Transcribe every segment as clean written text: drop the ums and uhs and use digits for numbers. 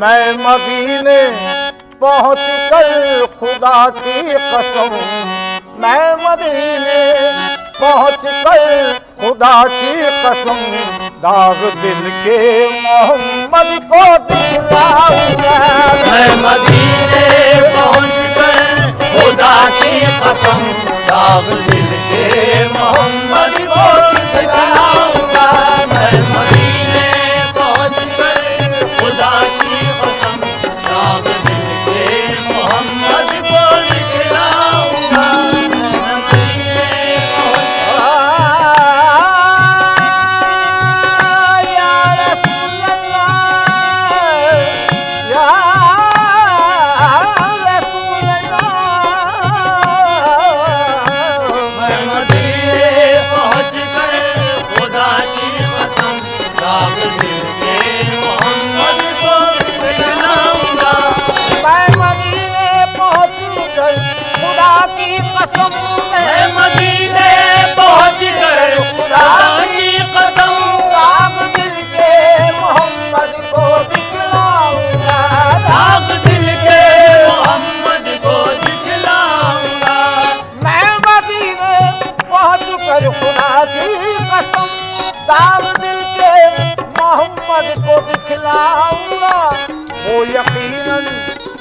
मैं मदीने पहुँच कर खुदा की कसम, मैं मदीने पहुँच कर खुदा की कसम, दाग दिल के मोहम्मद को दिखलाऊंगा। मैं मदीने पहुँच कर खुदा की कसम, दाग दिल के मोहम्मद को दिखलाऊंगा। मैं मदीने पहुँच कर खुदा की कसम, दाग दिल के मोहम्मद को दिखलाऊंगा। मैं मदीने वो यकीनन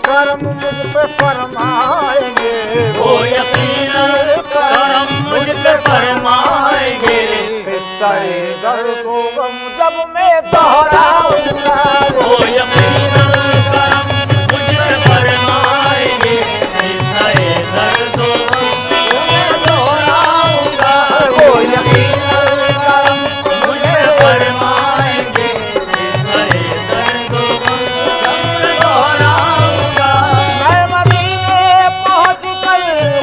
करम मुझ पे फरमाएंगे, वो यकीनन करम मुझ पे फरमाएंगे। किस्सा-ए दर्द को गम जब मैं दोहराऊंगा, वो यकीनन करम मुझ पे फरमाएंगे। किस्सा-ए दर्द को गम मैं दोहराऊंगा, वो यकीनन करम मुझ पे फरमाएंगे। किस्सा-ए दर्द को गम मैं दोहराऊंगा। मैं मदीने पहुँच कर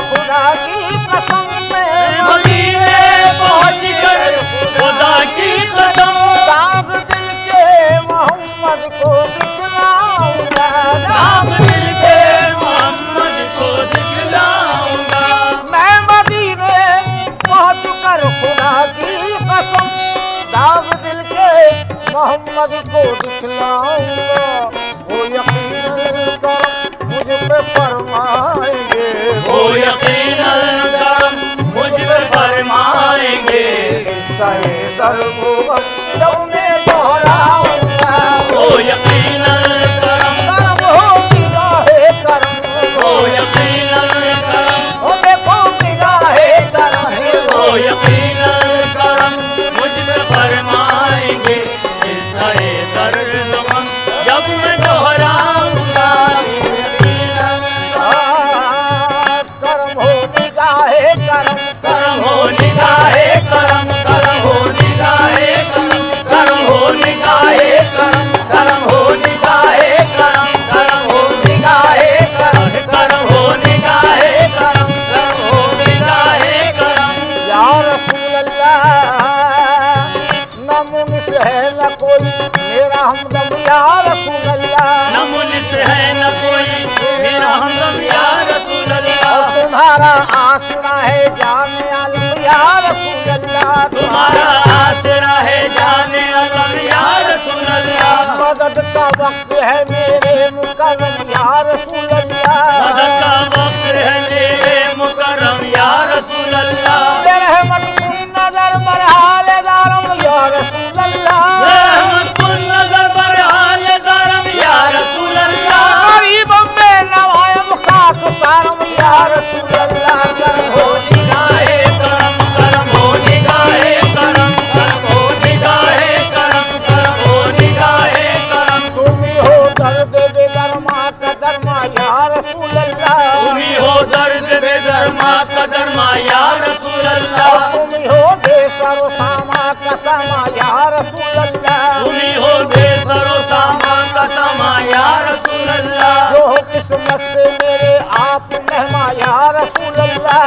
खुदा की कसम, मैं मदीने पहुँच कर खुदा की कसम, दाग दिल के मोहम्मद को दिखलाऊंगा। दाग दिल के मोहम्मद को दिखलाऊंगा। मैं मदीने पहुँच कर खुदा की कसम, दाग दिल के मोहम्मद को दिखलाऊंगा। वो यकीनन करम मुझ पे फरमाएंगे, वो यकीनन करम मुझ पे फरमाएंगे। किस्सा-ए दर्द को गम जब मैं दोहराऊंगा, वो यकीनन करम, करम हो निगाहे करम, वो यकीनन करम, ओ देखो निगाहे करम, वो यकीनन करम मुझ पे फरमाएंगे। किस्सा-ए दर्द गम जब मैं दोहराऊंगा, यकीनन करम हो निगाहे करम, करम हो निगाहे करम, करम हो निगाहे करम, करम हो निगाहे करम, करम हो निगाहे करम, करम हो निगाहे करम, करम हो निगाहे करम, करम हो निगाहे करम। या रसूल अल्लाह न मुनिस है न कोई मेरा हमदम, या रसूल अल्लाह न मुनिस है न कोई मेरा हमदम, या रसूल अल्लाह। और तुम्हारा आसरा है जाने आलम, या रसूल अल्लाह तुम्हारा आसरा है जाने अलम, या रसूल अल्लाह। मदद का वक्त है मेरे मुकर्रम, या रसूल अल्लाह मदद का वक्त है मेरे मुकर्रम, या रसूल अल्लाह। रहमत कुन नजर बरहाल दारम, या रसूल अल्लाह रहमत कुन नजर बरहाल दारम, या रसूल अल्लाह। गरीब में नवायम खाक सारम, या रसूल अल्लाह करम हो निगाहे करम, करम हो निगाहे करम, करम हो निगाहे करम, करम हो निगाहे करम। तुम ही हो दर्द बेदरमा कदरमा, या रसूल अल्लाह तुम ही हो दर्द बेदरमा कदरमा, या रसूल अल्लाह। तुम ही हो बेसरो सामा कसमा, या रसूल अल्लाह तुम ही हो बेसरो सामा कसमा, या रसूल अल्लाह। जो हो किस्मत से मेरे आप मेहमा, या रसूल अल्लाह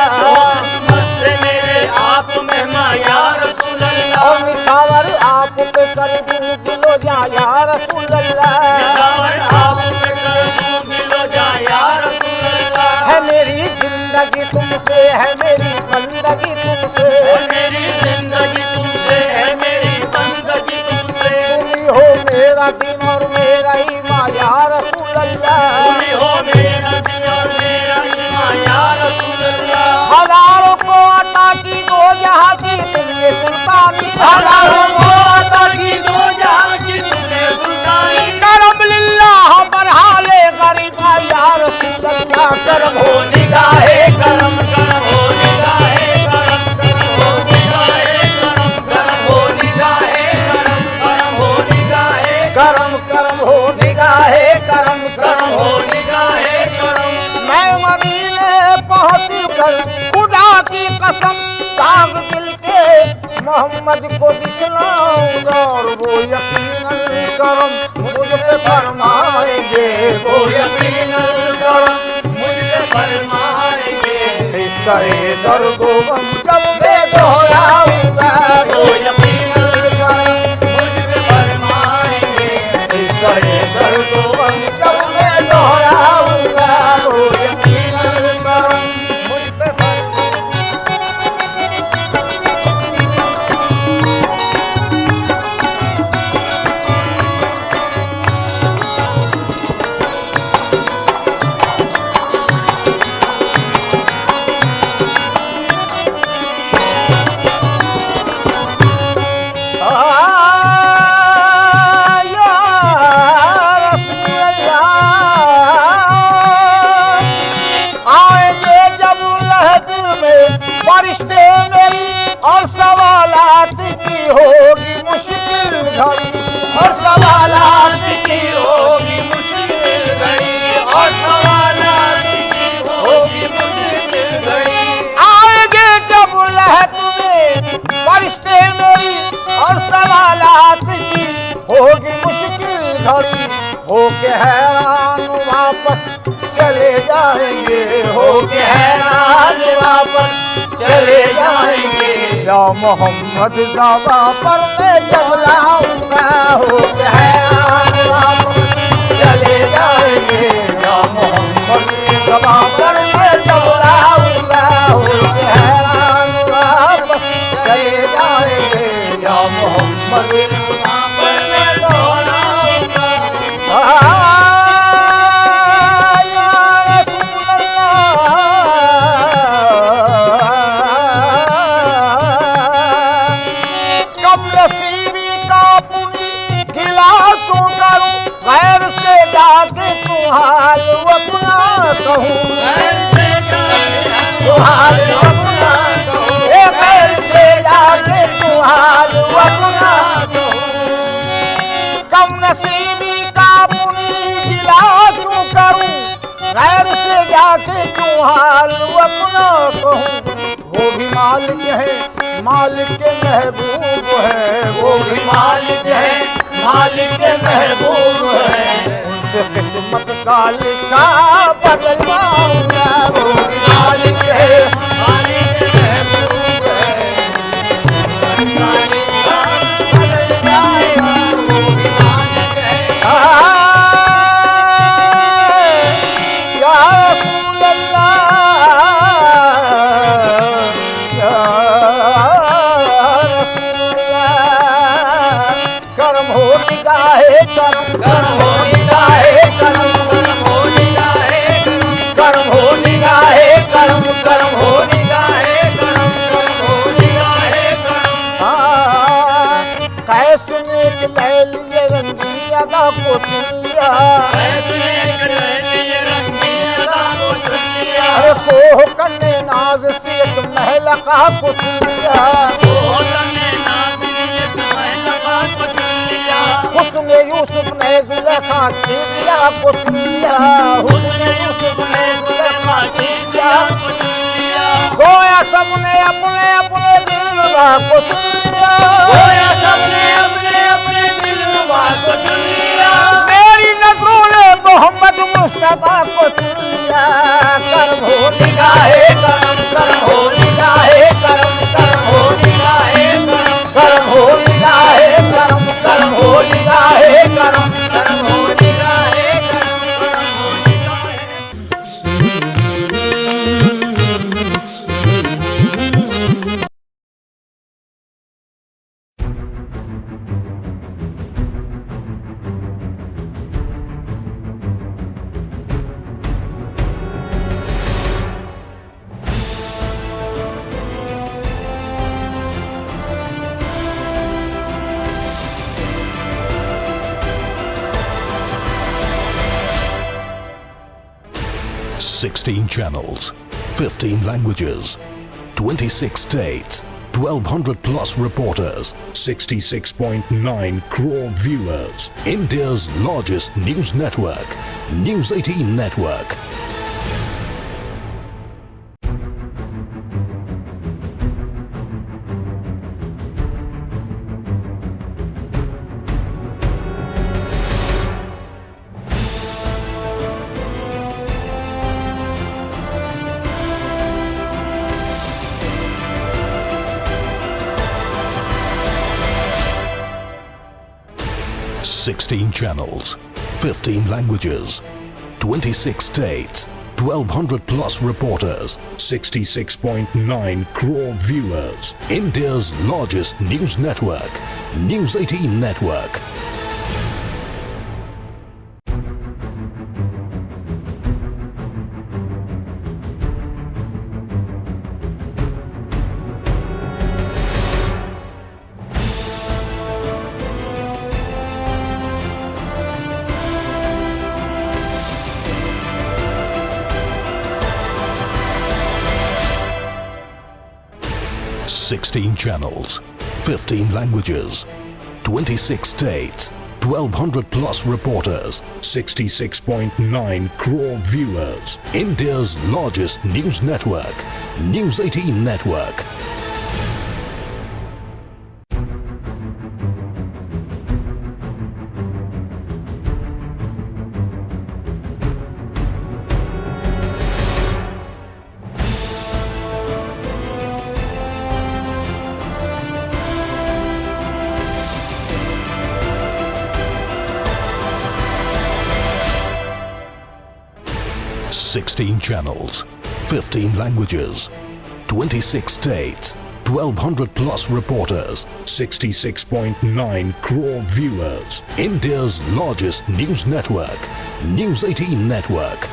किस्मत से मेरे आप मेहमा, या रसूल अल्लाह। और निछावर आप पे कर दूं दिलो जा, या रसूल अल्लाह निछावर आप पे कर दूं दिलो जा, या रसूल अल्लाह। है मेरी जिंदगी तुमसे, है मेरी बंदगी तुमसे, है मेरी जिंदगी तुमसे, है मेरी बंदगी तुमसे। तुम ही हो मेरा दिन और मेरा ईमान या रसूल अल्लाह। तू ही हो मेरा दिन और मेरा ईमान या रसूल अल्लाह। हजारों को अता की दो जहां की तुमने सुल्तानी, हजारों को अता की दो जहां की तुमने सुल्तानी। करम लिल्लाह बरहाले गरीबा या रसूल अल्लाह। करम हो निगाहे करम, करम हो निगाहे करम, करम हो निगाहे करम, करम हो निगाहे करम, करम हो निगाहे करम करम हो निगाहे करम, करम हो निगाहे करम। मैं मदीने पहुंच कर खुदा की कसम दाग दिल के मोहम्मद को दिखलाऊंगा और वो यकीनन करम मुझ पे फरमाएंगे, वो यकीनन करम मुझ पे फरमाएंगे। हिस्से दर्द व गम जब मैं दोहराऊंगा वो यकीनन करम मुझ पे फरमाएंगे। हिस्से दर्द व गम जब मैं दोहराऊंगा वो यकीनन करम मुझ पे फरमाएंगे। फरिश्ते मेरी और सवालात की होगी मुश्किल घड़ी, और सवालात की होगी मुश्किल घड़ी, और सवालात की होगी मुश्किल घड़ी। आएंगे जब लहद में फरिश्ते मेरी और सवालात की होगी मुश्किल घड़ी, होके हैरान वापस चले जाएंगे, होके हैरान वापस चले जाएंगे। या मोहम्मद ज़बा पर मैं जब लाऊंगा, होके हैरान वापस चले जाएंगे। या मोहम्मद ज़बा पर मैं जब लाऊंगा, होके हैरान वापस चले जाएंगे। या मोहम्मद वहाँ पर मैं दोहराऊंगा। नसीबी का पुनी गिला क्यों करूं, गैर से जाके तू हाल अपना कहूं, गैर से जाके तू हाल अपना कहूं, गैर से जाके तू हाल अपना कहूं। कम नसीबी का पुनी गिला क्यों करूं, गैर से जाके तू हाल अपना कहूं। वो भी मालिक है, मालिक के महबूब है, वो भी मालिक है, मालिक के महबूब है। उनसे किस्मत का लिखा बदलवाऊंगा। वो भी मालिक है, मालिक के महबूब है। मालिक का बदल जाएगा, वो भी मालिक है। या रसूल अल्लाह, या रसूल अल्लाह। करम हो निगाहे करम, करम हो निगाहे करम, करम हो निगाहे करम, करम हो निगाहे करम, करम हो निगाहे करम, करम हो निगाहे करम। कैसे नेक लैल ये रंगी अदा को चुन लिया, ऐसने करे लिए रंगी अदा को चुन लिया। अरे कोह कन्ने नाज से एक महल का को चुन लिया, वो तने नाज़ियत महलका को चुन लिया। हुस्न यूसुफ ने जुलेखा की दिया को चुन लिया, उसने यूसुफ ने जुलेखा की दिया को चुन लिया। गोया सबने अपने अपने दिलरुबा को चुन लिया, गोया सबने अपने अपने दिलरुबा को चुन लिया। मेरी नजरों ने मोहम्मद मुस्तफा को चुन लिया। करम हो निगाहे करम, करम हो निगाहे करम, करम हो निगाहे करम, करम हो निगाहे करम, करम हो निगाहे करम, करम हो निगाहे करम, करम हो निगाहे। 16 channels, 15 languages, 26 states, 1200 plus reporters, 66.9 crore viewers. India's largest news network, News 18 Network. Sixteen channels, 15 languages, 26 states, 1200 plus reporters, 66.9 crore viewers. India's largest news network, News 18 Network. Sixteen channels, 15 languages, 26 states, 1200 plus reporters, 66.9 crore viewers. India's largest news network, News 18 Network. Sixteen channels, 15 languages, 26 states, 1200 plus reporters, 66.9 crore viewers. India's largest news network, News 18 Network.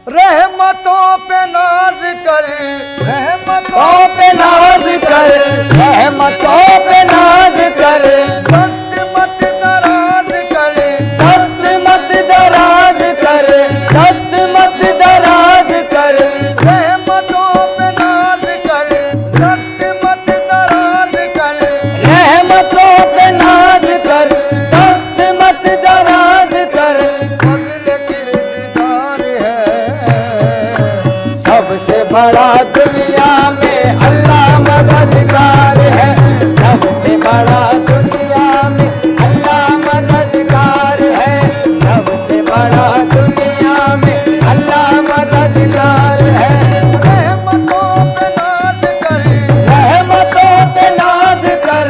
रहमतों पे नाज कर, रहमतों पे नाज कर, रहमतों पे नाज कर, दस्त मत दराज कर, दस्त मत दराज कर, दस्त मत दराज कर, रहमतों पे नाज कर, दस्त मत दराज कर, रहमतों पे नाज कर, दस्त मत दराज कर। फज़ल किरदार है, सबसे बड़ा दुनिया में अल्लाह मददगार है, सबसे बड़ा दुनिया में अल्लाह मददगार है, सबसे बड़ा दुनिया में अल्लाह मददगार है। रहमतों पे नाज कर, रहमतों पे नाज कर,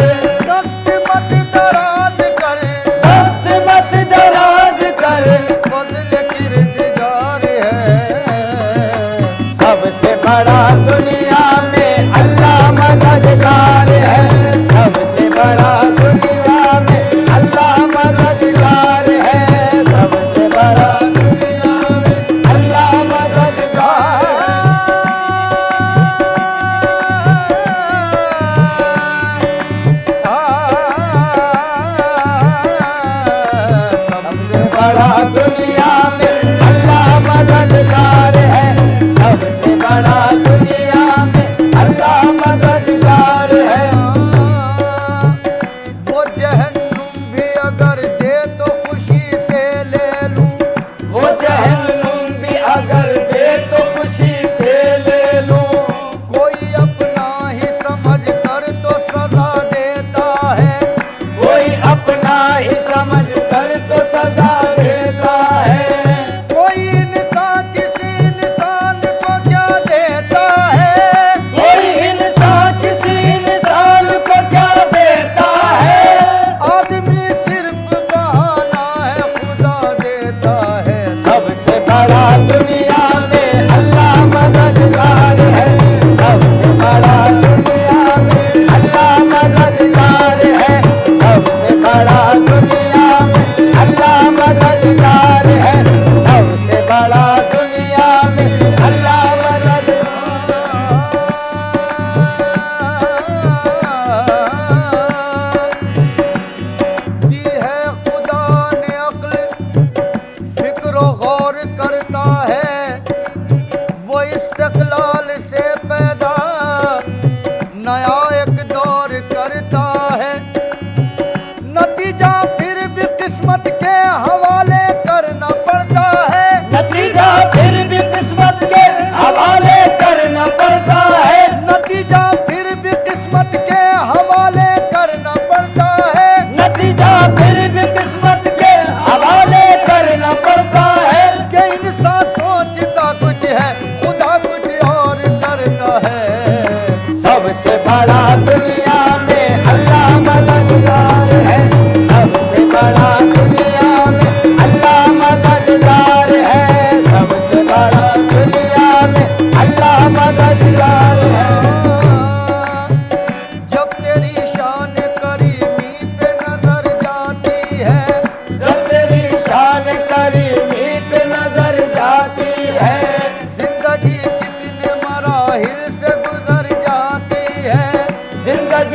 दस्त मत दराज कर, दस्त मत दराज कर। फज़ल किरदार है, सबसे बड़ा दुनिया में सबसे बड़ा दुनिया में अल्लाह मददगार है, सबसे बड़ा दुनिया में अल्लाह मददगार है, सबसे बड़ा दुनिया में अल्लाह मददगार है। जब तेरी शान करीमी पे नजर जाती है, जब तेरी शान करीमी पे नजर जाती है, जिंदगी कितने मराहिल से गुजर जाती है, जिंदगी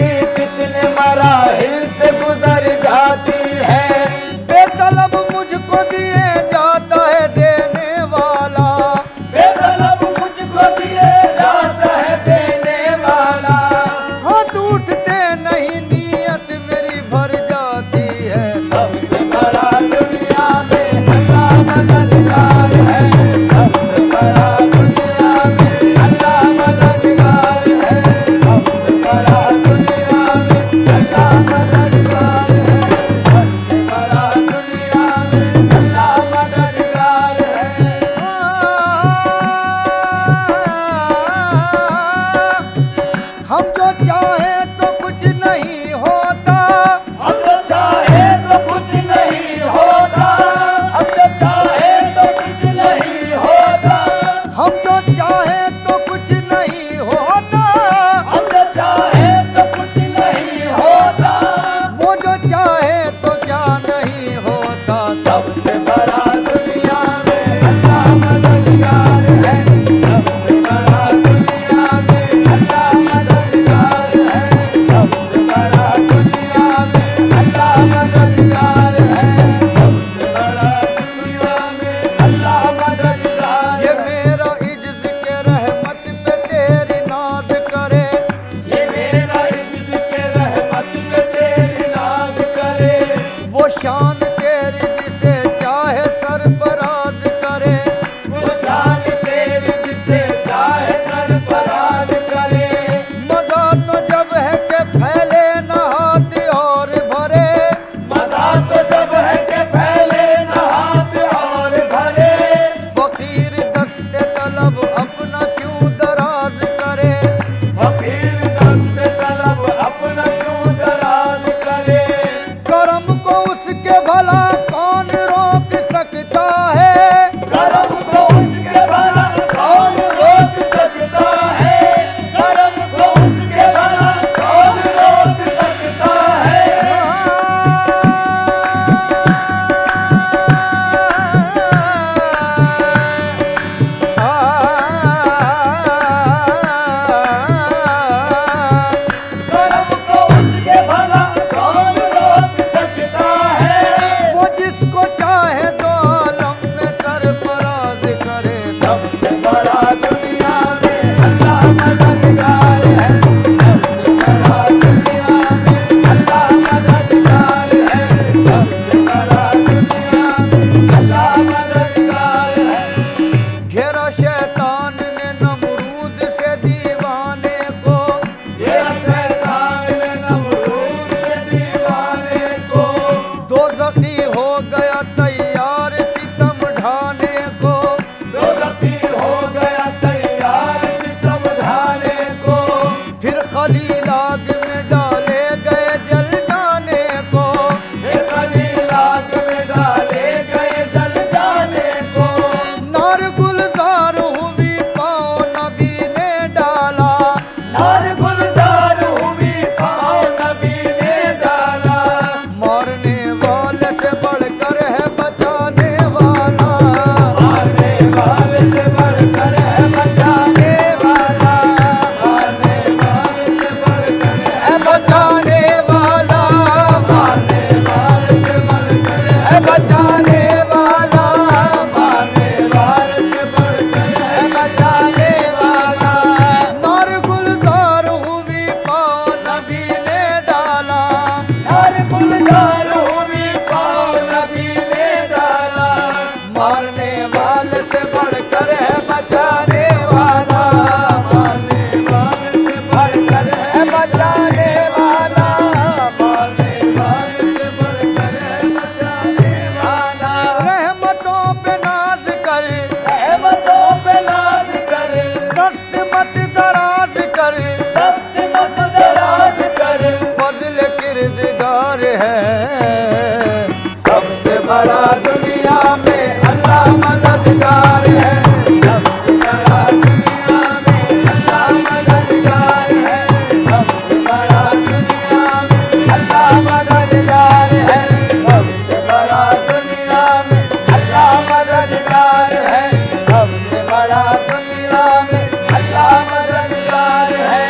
बड़ा दुनिया में अल्लाह मददगार है।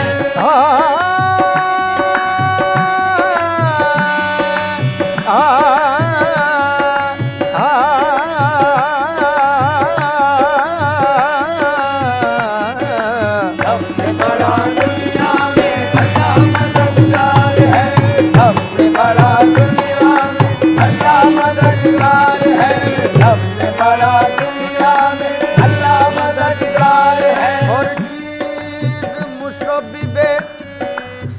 सबसे बड़ा दुनिया में अल्लाह मददगार है। सबसे बड़ा दुनिया में अल्लाह मददगार है। सबसे बड़ा दुनिया में अल्लाह मददगार है। और मुसब्बिबे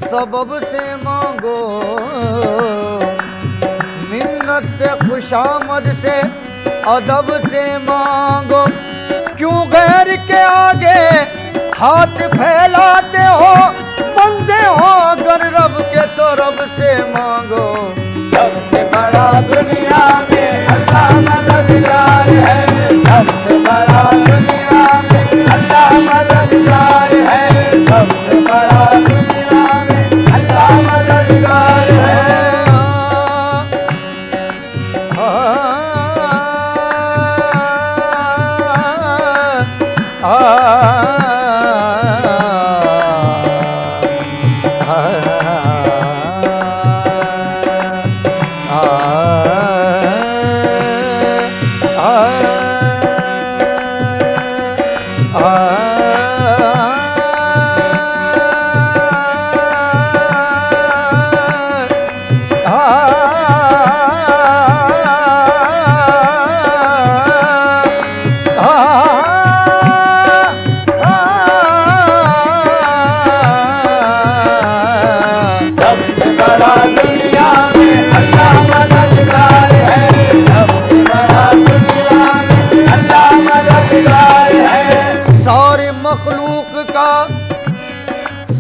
सबब से मांगो, मिन्नत से खुशामद से अदब से मांगो। क्यों गैर के आगे हाथ फैलाते हो, बंदे हो अगर रब के तो रब से मांगो। सबसे बड़ा दुनिया में अल्लाह मददगार है। सबसे बड़ा दुनिया में अल्लाह मददगार है। सबसे बड़ा दुनिया में अल्लाह मददगार है। सबसे बड़ा दुनिया में अल्लाह मददगार है। सबसे बड़ा दुनिया में अल्लाह मददगार है।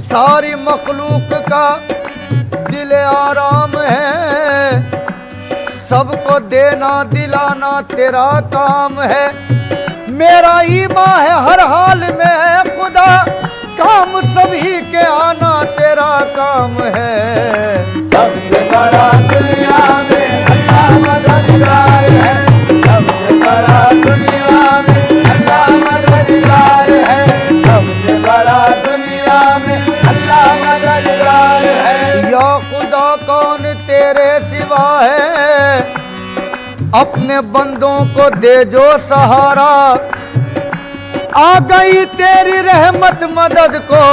सारी मखलूक का दिल आराम है, सबको देना दिलाना तेरा काम है। मेरा ईमान है हर हाल में खुदा, काम सभी के आना तेरा काम है। सबसे बड़ा दुनिया में अल्लाह मददगार है। सबसे बड़ा दुनिया में अल्लाह मददगार है। सबसे बड़ा दुनिया में अल्लाह मददगार है। या खुदा कौन तेरे सिवा है, अपने बंदों को दे जो सहारा। आ गई तेरी रहमत मदद को,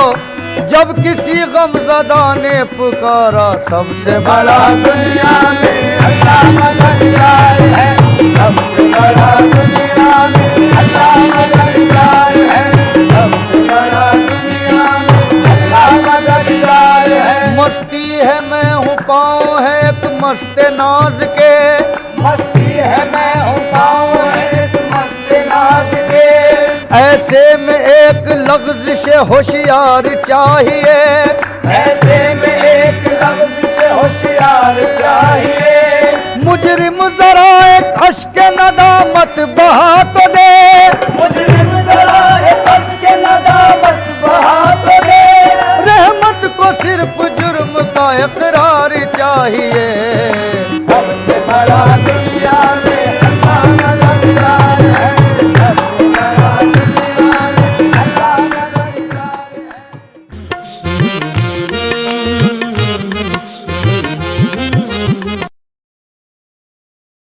जब किसी गमज़दा ने पुकारा। सबसे बड़ा दुनिया में अल्लाह मददगार है। सबसे बड़ा दुनिया में अल्लाह मददगार है। सबसे बड़ा दुनिया में अल्लाह मददगार है। मस्ती है मैं हूँ पाँव है एक मस्त नाज के, मस्ती है मैं हूँ पाँव है एक मस्त नाज के। ऐसे में एक लफ्ज़ से होशियार चाहिए। ऐसे में एक लफ्ज़ से होशियार चाहिए। मुजरिम जरा एक अश्क नदामत बहा तो दे, मुजरिम जरा एक अश्क नदामत बहा तो दे। रहमत को सिर्फ जुर्म का इकरार चाहिए।